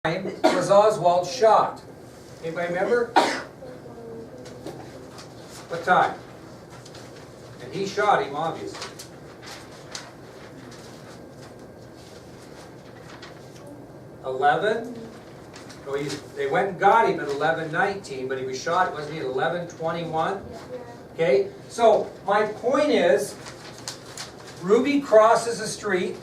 time was Oswald shot? Anybody remember? What time? And he shot him, obviously. Oh, they went and got him at 11:19, but he was shot, wasn't he, at 11:21? Okay, so my point is, Ruby crosses the street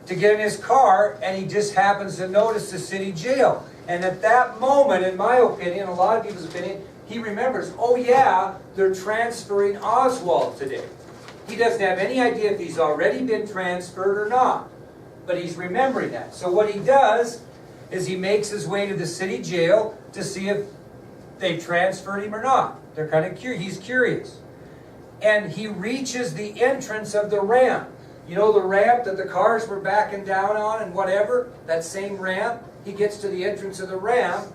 to get in his car, and he just happens to notice the city jail. And at that moment, in my opinion, a lot of people's opinion, he remembers, oh yeah, they're transferring Oswald today. He doesn't have any idea if he's already been transferred or not, but he's remembering that. So what he does is he makes his way to the city jail to see if they transferred him or not. They're kind of curious. He's curious. And he reaches the entrance of the ramp. You know the ramp that the cars were backing down on and whatever? That same ramp? He gets to the entrance of the ramp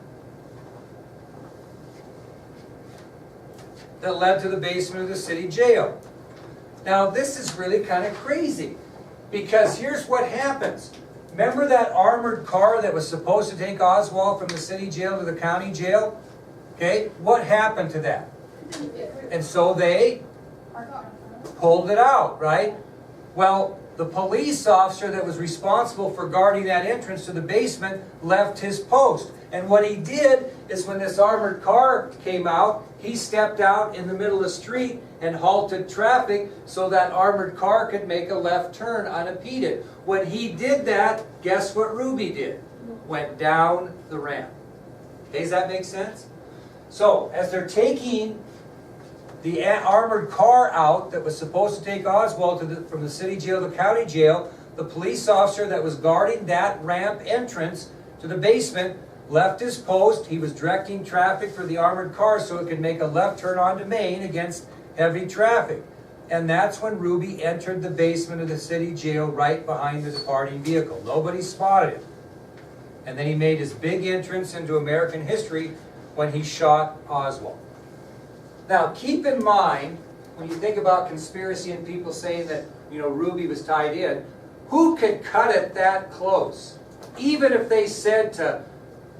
that led to the basement of the city jail. Now this is really kind of crazy, because here's what happens. Remember that armored car that was supposed to take Oswald from the city jail to the county jail? Okay, what happened to that? And so they pulled it out, right? Well, the police officer that was responsible for guarding that entrance to the basement left his post. And what he did is when this armored car came out, he stepped out in the middle of the street and halted traffic so that armored car could make a left turn unimpeded. When he did that, guess what Ruby did? Went down the ramp. Okay, does that make sense? So, as they're taking the armored car out that was supposed to take Oswald from the city jail to the county jail, the police officer that was guarding that ramp entrance to the basement left his post. He was directing traffic for the armored car so it could make a left turn onto Main against heavy traffic. And that's when Ruby entered the basement of the city jail right behind the departing vehicle. Nobody spotted him. And then he made his big entrance into American history when he shot Oswald. Now, keep in mind, when you think about conspiracy and people saying that, Ruby was tied in, who could cut it that close? Even if they said to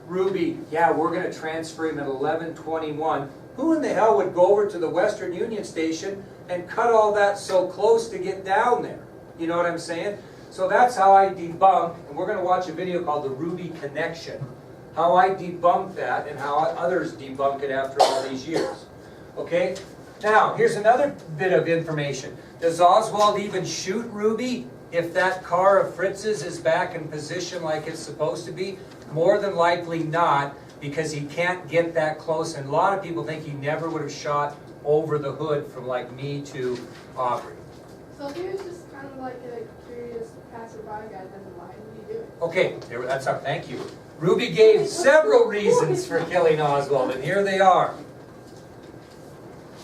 Ruby, yeah, we're going to transfer him at 11:21, who in the hell would go over to the Western Union Station and cut all that so close to get down there? You know what I'm saying? So that's how I debunk, and we're going to watch a video called The Ruby Connection, how I debunk that and how others debunk it after all these years. Okay, now here's another bit of information. Does Oswald even shoot Ruby if that car of Fritz's is back in position like it's supposed to be? More than likely not, because he can't get that close, and a lot of people think he never would have shot over the hood from like me to Aubrey. So if he was just kind of like a curious passerby guy, then why did he do it? Okay, that's our thank you. Ruby gave several reasons for killing Oswald, and here they are.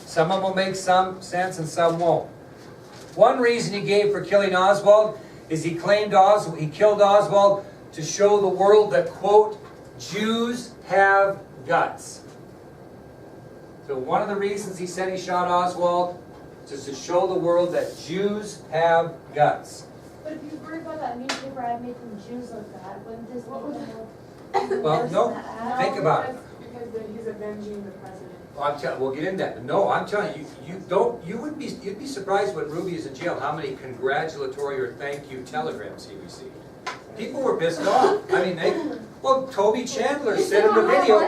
Some of them will make some sense and some won't. One reason he gave for killing Oswald is he claimed he killed Oswald to show the world that, quote, Jews have guts. So one of the reasons he said he shot Oswald is to show the world that Jews have guts. But if you worry about that newspaper ad making Jews look bad, wouldn't this make them Well, no, think about it. Because he's avenging the president. We'll get into that. No, I'm telling you, you'd be surprised when Ruby is in jail how many congratulatory or thank you telegrams he received. People were pissed off. I mean, Toby Chandler said in the video,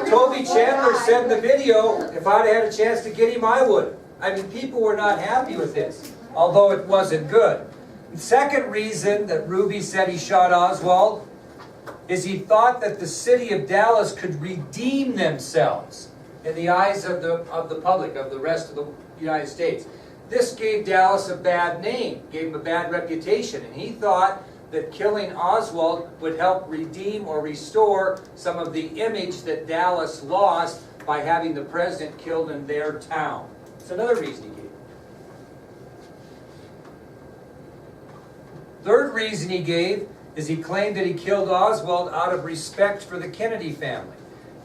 Toby Chandler said in the video, if I'd had a chance to get him, I would. I mean, people were not happy with this, although it wasn't good. The second reason that Ruby said he shot Oswald is he thought that the city of Dallas could redeem themselves in the eyes of the public, of the rest of the United States. This gave Dallas a bad name, gave him a bad reputation, and he thought that killing Oswald would help redeem or restore some of the image that Dallas lost by having the president killed in their town. It's another reason he gave. Third reason he gave is he claimed that he killed Oswald out of respect for the Kennedy family.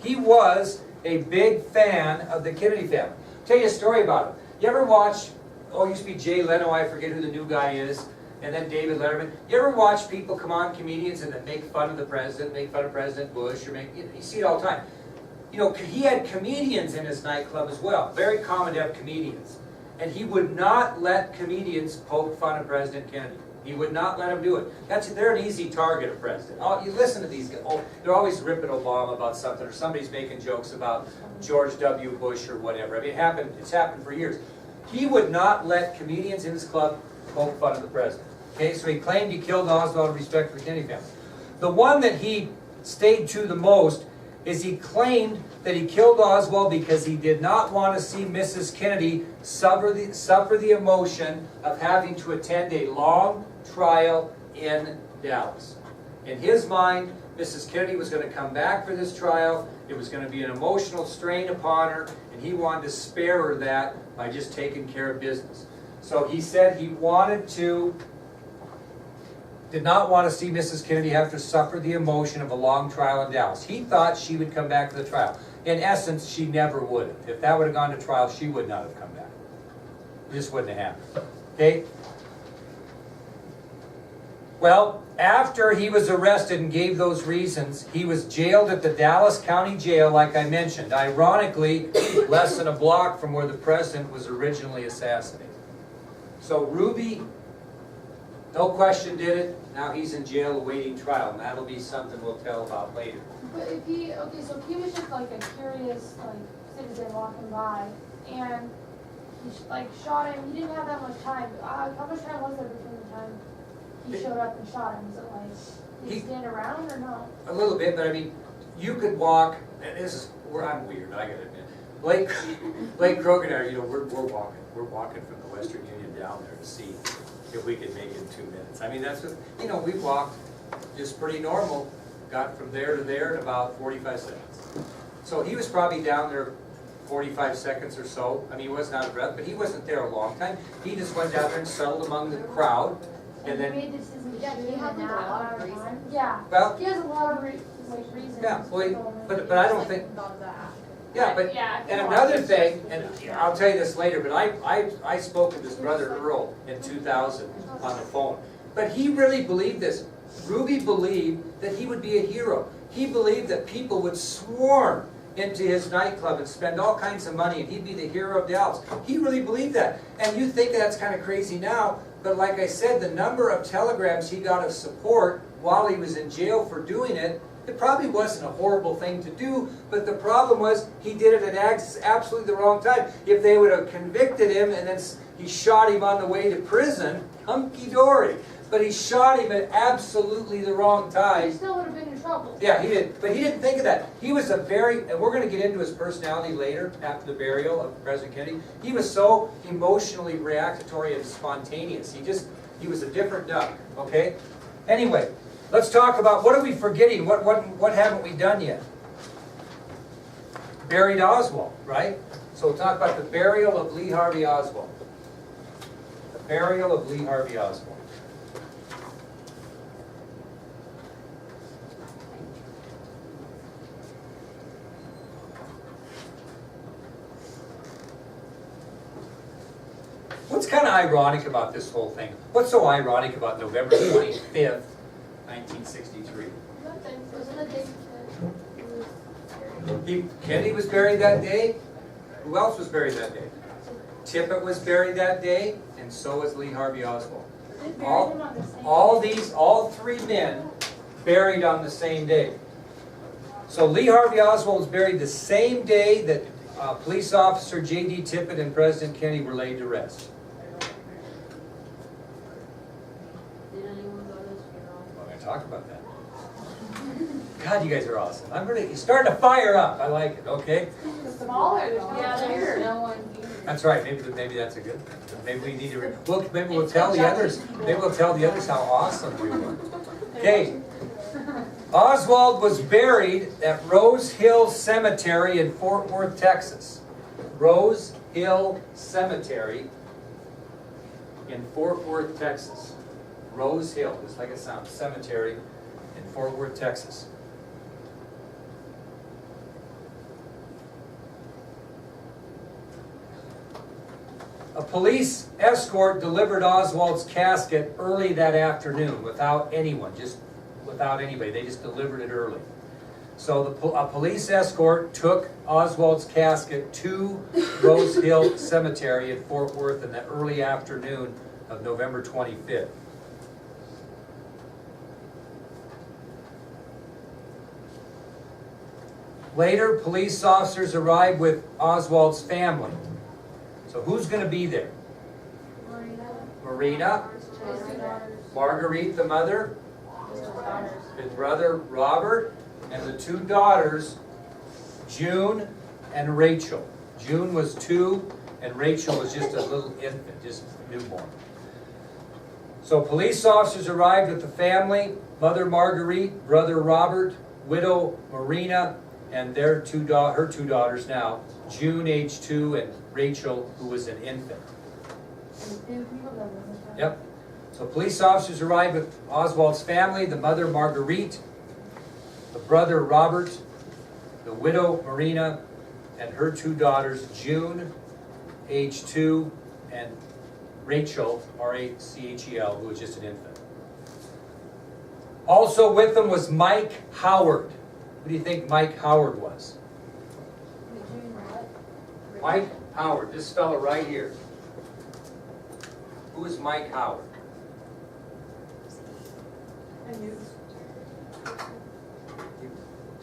He was a big fan of the Kennedy family. I'll tell you a story about him. You ever watch, it used to be Jay Leno, I forget who the new guy is, and then David Letterman. You ever watch people come on, comedians, and then make fun of the president, make fun of President Bush, or you see it all the time. You know, he had comedians in his nightclub as well. Very common to have comedians. And he would not let comedians poke fun of President Kennedy. He would not let them do it. They're an easy target of president. Oh, you listen to these guys. Oh, they're always ripping Obama about something, or somebody's making jokes about George W. Bush or whatever. I mean, it's happened for years. He would not let comedians in his club poke fun of the president. Okay, so he claimed he killed Oswald in respect for the Kennedy family. The one that he stayed to the most is he claimed that he killed Oswald because he did not want to see Mrs. Kennedy suffer the emotion of having to attend a long trial in Dallas. In his mind, Mrs. Kennedy was going to come back for this trial. It was going to be an emotional strain upon her, and he wanted to spare her that by just taking care of business. So he said he did not want to see Mrs. Kennedy have to suffer the emotion of a long trial in Dallas. He thought she would come back to the trial. In essence, she never would have. If that would have gone to trial, she would not have come back. It just wouldn't have happened. Okay? Well, after he was arrested and gave those reasons, he was jailed at the Dallas County Jail, like I mentioned. Ironically, less than a block from where the president was originally assassinated. So Ruby, no question, did it. Now he's in jail awaiting trial, and that'll be something we'll tell about later. But if he, okay, so if he was just like a curious, like, citizen walking by, and he, like, shot him, he didn't have that much time. How much time was there between the time he showed up and shot him? Was it like, did he stand around or no? A little bit, but I mean, you could walk, and this is, I'm weird, I gotta admit. Blake Kroger and I, you know, we're walking from the Western Union down there to see if we could make it in 2 minutes. I mean, that's what, you know, we walked just pretty normal, got from there to there in about 45 seconds. So he was probably down there 45 seconds or so. I mean, he wasn't out of breath, but he wasn't there a long time. He just went down there and settled among the crowd. And then, he made the decision to shoot him had in a that lot of amount of reasons. time. Yeah. well, He has a lot of reasons. yeah, to well, go in. but I don't think, Thought that. yeah, but, Yeah, and another thing, and I'll tell you this later, but I spoke with his brother Earl in 2000 on the phone. But he really believed this. Ruby believed that he would be a hero. He believed that people would swarm into his nightclub and spend all kinds of money and he'd be the hero of Dallas. He really believed that. And you think that's kind of crazy now, but like I said, the number of telegrams he got of support while he was in jail for doing it, it probably wasn't a horrible thing to do, but the problem was he did it at absolutely the wrong time. If they would have convicted him and then he shot him on the way to prison, hunky-dory. But he shot him at absolutely the wrong He time. still would have been in trouble. Yeah, he did. But he didn't think of that. He was a very, and we're going to get into his personality later, after the burial of President Kennedy. He was so emotionally reactory and spontaneous. He was a different duck, okay? Anyway, let's talk about, what are we forgetting? What haven't we done yet? Buried Oswald, right? So we'll talk about the burial of Lee Harvey Oswald. The burial of Lee Harvey Oswald. What's kind of ironic about this whole thing? What's so ironic about November 25th, 1963? Wasn't it they- Kennedy was buried that day. Who else was buried that day? Tippit was buried that day, and so was Lee Harvey Oswald. They buried him on the same All three men buried on the same day. So Lee Harvey Oswald was buried the same day that police officer J.D. Tippit and President Kennedy were laid to rest. Did anyone go to his funeral? We're going to talk about that. God, you guys are awesome. You're starting to fire up. I like it, okay? Smaller. Yeah, there's no one here. That's right. Maybe that's a good thing. Maybe we need to. Maybe we'll tell the others. Maybe we'll tell the others how awesome we were. Okay. Oswald was buried at Rose Hill Cemetery in Fort Worth, Texas. Rose Hill Cemetery in Fort Worth, Texas. Rose Hill, just like it sounds, cemetery in Fort Worth, Texas. A police escort delivered Oswald's casket early that afternoon without anyone, just without anybody. They just delivered it early. So a police escort took Oswald's casket to Rose Hill Cemetery in Fort Worth in the early afternoon of November 25th. Later, police officers arrived with Oswald's family. So who's going to be there? Marina, Marguerite, the mother, his brother Robert, and the two daughters, June and Rachel. June was 2, and Rachel was just a little infant, just newborn. So police officers arrived with the family, Mother Marguerite, Brother Robert, widow Marina, and her two daughters now, June, age 2, and Rachel, who was an infant. Yep. So police officers arrived with Oswald's family, the mother Marguerite, the brother Robert, the widow Marina, and her two daughters, June, age 2, and Rachel, R-A-C-H-E-L, who was just an infant. Also with them was Mike Howard. Who do you think Mike Howard was? Mike Howard, this fellow right here. Who is Mike Howard?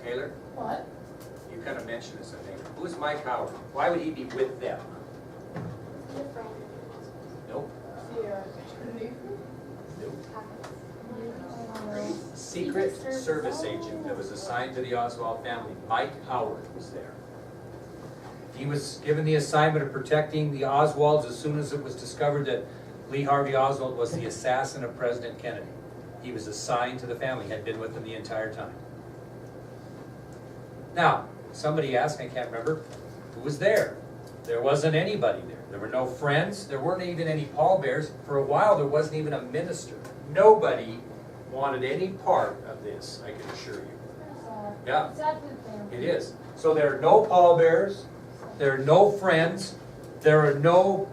Taylor? What? You kind of mentioned this, I think. Who is Mike Howard? Why would he be with them? Nope. Secret Service agent that was assigned to the Oswald family. Mike Howard was there. He was given the assignment of protecting the Oswalds as soon as it was discovered that Lee Harvey Oswald was the assassin of President Kennedy. He was assigned to the family, had been with them the entire time. Now, somebody asked, I can't remember, who was there? There wasn't anybody there. There were no friends. There weren't even any pallbearers. For a while, there wasn't even a minister. Nobody wanted any part of this, I can assure you. Yeah, it is. So there are no pallbearers. There are no friends. There are no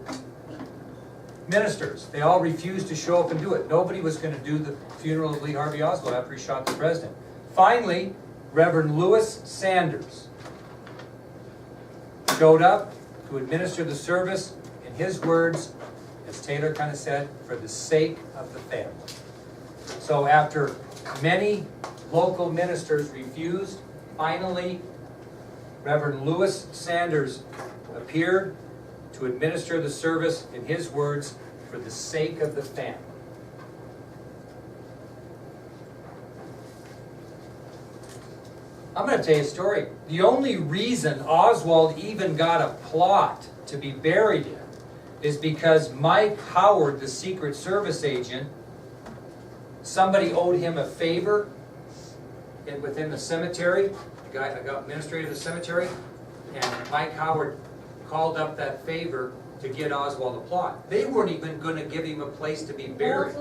ministers. They all refused to show up and do it. Nobody was going to do the funeral of Lee Harvey Oswald after he shot the president. Finally, Reverend Lewis Sanders showed up to administer the service, in his words, as Taylor kind of said, for the sake of the family. So after many local ministers refused, finally Reverend Lewis Sanders appeared to administer the service, in his words, for the sake of the family. I'm going to tell you a story. The only reason Oswald even got a plot to be buried in is because Mike Howard, the Secret Service agent, somebody owed him a favor within the cemetery, a guy administrator of the cemetery, and Mike Howard called up that favor to get Oswald a plot. They weren't even going to give him a place to be buried.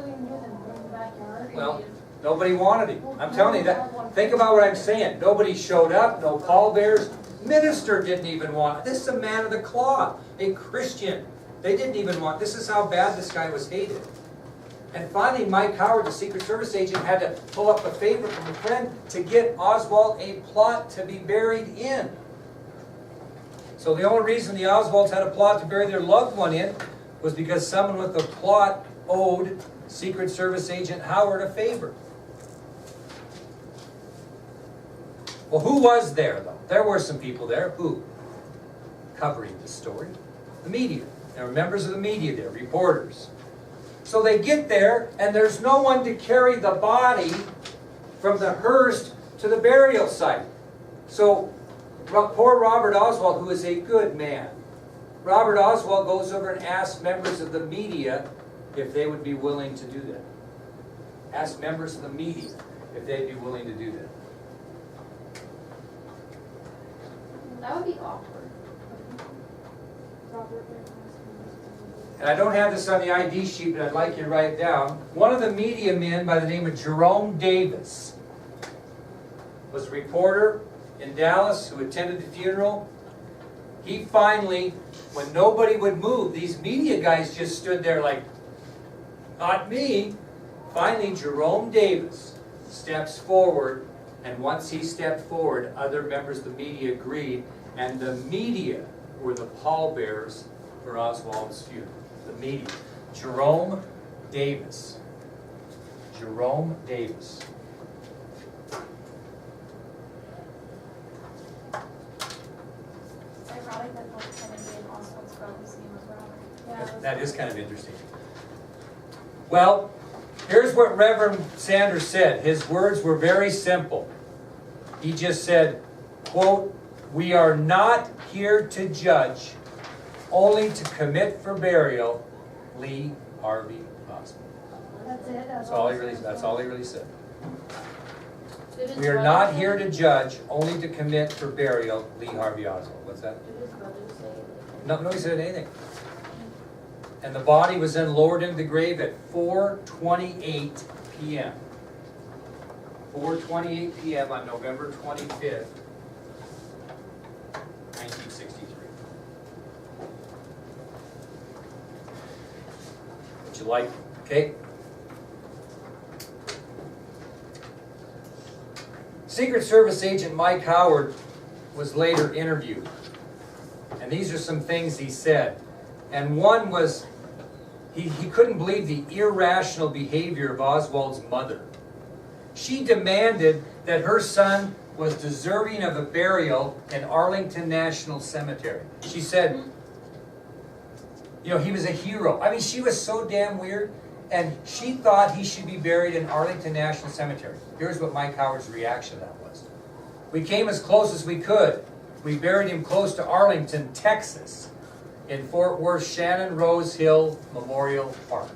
Well, nobody wanted him. I'm telling you that. Think about what I'm saying. Nobody showed up, no pallbearers. Minister didn't even want. This is a man of the cloth, a Christian. They didn't even want. This is how bad this guy was hated. And finally, Mike Howard, the Secret Service agent, had to pull up a favor from a friend to get Oswald a plot to be buried in. So the only reason the Oswalds had a plot to bury their loved one in was because someone with a plot owed Secret Service agent Howard a favor. Well, who was there, though? There were some people there. Who? Covering the story. The media. There were members of the media there, reporters. So they get there, and there's no one to carry the body from the hearse to the burial site. So poor Robert Oswald, who is a good man, Robert Oswald goes over and asks members of the media if they would be willing to do that. Ask members of the media if they'd be willing to do that. That would be awkward. And I don't have this on the ID sheet, but I'd like you to write it down. One of the media men by the name of Jerome Davis was a reporter in Dallas who attended the funeral. he finally, when nobody would move, these media guys just stood there like, not me. Finally, Jerome Davis steps forward, and once he stepped forward, other members of the media agreed, and the media were the pallbearers for Oswald's funeral. The media. Jerome Davis. Jerome Davis. It's ironic that both Kennedy and Oswald's brother's name was Robert. Yeah, That is kind of interesting. Well, here's what Reverend Sanders said. His words were very simple. He just said, quote, "We are not here to judge, only to commit for burial Lee Harvey Oswald." That's it. That's all he really said. Did his We are brother not say- here to judge, only to commit for burial Lee Harvey Oswald. What's that? Did his brother say it? Nobody said anything. And the body was then lowered into the grave at 4:28 p.m. 4:28 p.m. on November 25th, 1963. Would you like, okay? Secret Service agent Mike Howard was later interviewed. And these are some things he said. And one was, he couldn't believe the irrational behavior of Oswald's mother. She demanded that her son was deserving of a burial in Arlington National Cemetery. She said, you know, he was a hero. I mean, she was so damn weird. And she thought he should be buried in Arlington National Cemetery. Here's what Mike Howard's reaction to that was. "We came as close as we could. We buried him close to Arlington, Texas, in Fort Worth Shannon Rose Hill Memorial Park.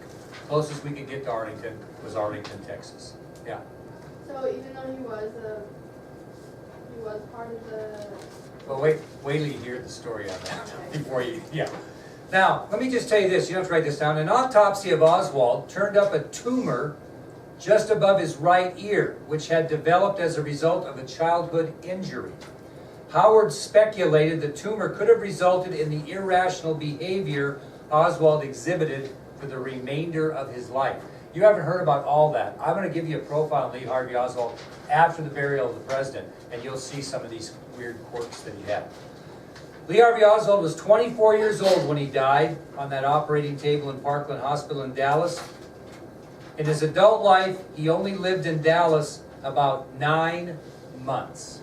Closest we could get to Arlington was Arlington, Texas." Yeah. So even though he was part of the, Well, wait till you hear the story on that before you, yeah. Now, let me just tell you this, you don't have to write this down. An autopsy of Oswald turned up a tumor just above his right ear, which had developed as a result of a childhood injury. Howard speculated the tumor could have resulted in the irrational behavior Oswald exhibited for the remainder of his life. You haven't heard about all that. I'm going to give you a profile on Lee Harvey Oswald after the burial of the president, and you'll see some of these weird quirks that he had. Lee Harvey Oswald was 24 years old when he died on that operating table in Parkland Hospital in Dallas. In his adult life, he only lived in Dallas about 9 months.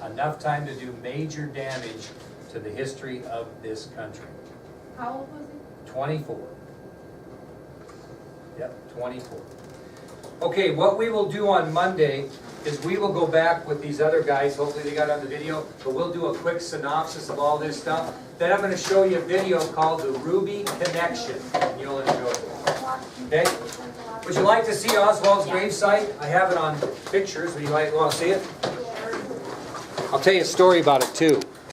Enough time to do major damage to the history of this country. how old was he? 24. Yep, 24. Okay, what we will do on Monday is we will go back with these other guys. Hopefully they got on the video, but we'll do a quick synopsis of all this stuff. Then I'm going to show you a video called The Ruby Connection, and you'll enjoy it. Okay? Would you like to see Oswald's gravesite? I have it on pictures. Would you want to see it? I'll tell you a story about it too.